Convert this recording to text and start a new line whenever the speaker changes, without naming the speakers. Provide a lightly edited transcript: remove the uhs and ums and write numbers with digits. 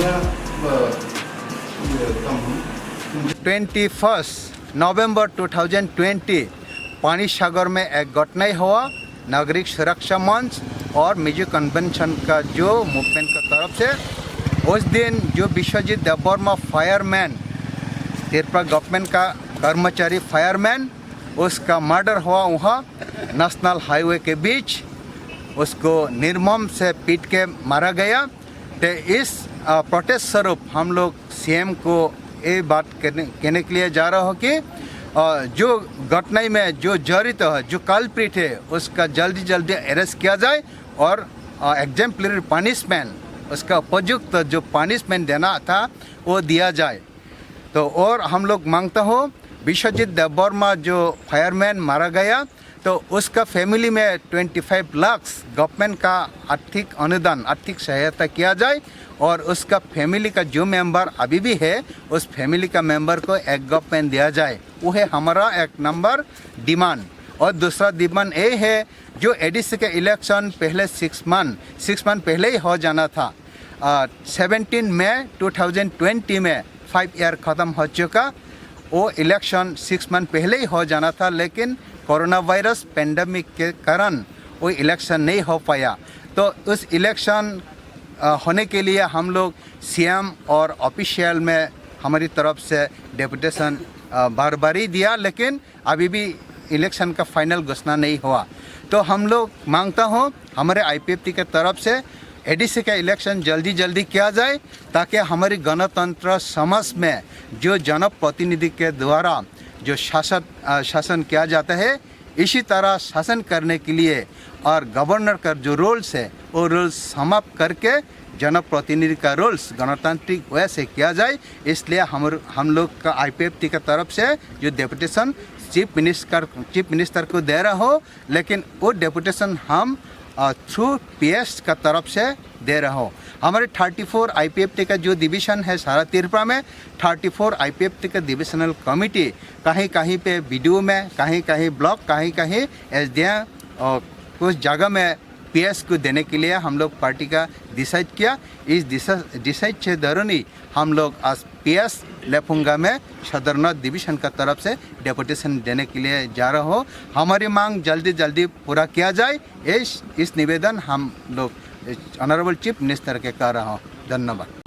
21 नवंबर 2020 पानी सागर में एक घटना हुआ। नागरिक सुरक्षा मंच और मिजो कन्वेंशन का जो मूवमेंट का तरफ से उस दिन जो विश्वजीत देववर्मा फायरमैन त्रिपुरा गवर्नमेंट का कर्मचारी फायरमैन उसका मर्डर हुआ वहाँ नेशनल हाईवे के बीच। उसको निर्मम से पीट के मारा गया। तो इस प्रोटेस्ट स्वरूप हम लोग सीएम को ये बात कहने के लिए जा रहा हो कि जो घटना में जो जड़ित है, जो कल्प्रिट है, उसका जल्दी जल्दी अरेस्ट किया जाए और एग्जाम्पलरी पनिशमेंट, उसका उपयुक्त जो पनिशमेंट देना था वो दिया जाए। तो और हम लोग मांगता हो विश्वजीत देववर्मा जो फायरमैन मारा गया तो उसका फैमिली में 25 लाख गवर्नमेंट का आर्थिक अनुदान, आर्थिक सहायता किया जाए और उसका फैमिली का जो मेंबर अभी भी है उस फैमिली का मेंबर को एक गवर्नमेंट दिया जाए। वो है हमारा एक नंबर डिमांड। और दूसरा डिमांड ये है जो एडीसी के इलेक्शन पहले 6 मंथ पहले ही हो जाना था। 17 मई 2020 में 5 ईयर ख़त्म हो चुका। वो इलेक्शन 6 मंथ पहले ही हो जाना था, लेकिन कोरोना वायरस पेंडेमिक के कारण वो इलेक्शन नहीं हो पाया। तो उस इलेक्शन होने के लिए हम लोग सीएम और ऑफिशियल में हमारी तरफ से डेपुटेशन बार बार ही दिया, लेकिन अभी भी इलेक्शन का फाइनल घोषणा नहीं हुआ। तो हम लोग मांगता हूँ हमारे आईपीएफटी के तरफ से एडीसी का इलेक्शन जल्दी जल्दी किया जाए ताकि हमारी गणतंत्र समाज में जो जनप्रतिनिधि के द्वारा जो शासन किया जाता है, इसी तरह शासन करने के लिए और गवर्नर का जो रोल्स है वो रोल्स समाप्त करके जनप्रतिनिधि का रोल्स गणतांत्रिक वे से किया जाए। इसलिए हम लोग का आईपीएफटी की तरफ से जो डेपुटेशन चीफ मिनिस्टर को दे रहा हो, लेकिन वो डेपुटेशन हम थ्रू पीएस का तरफ से दे रहा हो। हमारे 34 आईपीएफटी का जो डिवीज़न है सारा त्रिपुरा में, 34 आईपीएफटी का डिविजनल कमेटी कहीं कहीं पे वीडियो में, कहीं कहीं ब्लॉक, कहीं कहीं एसडीएम और कुछ जगह में पीएस को देने के लिए हम लोग पार्टी का डिसाइड किया। इस डिसाइड के दौरान ही हम लोग आज पीएस लेपुंगा में सदर नॉर्थ डिवीज़न का तरफ से डेपुटेशन देने के लिए जा रहा हो। हमारी मांग जल्दी जल्दी पूरा किया जाए, इस निवेदन हम लोग ऑनरेबल चीफ मिनिस्टर के कर रहा हूँ। धन्यवाद।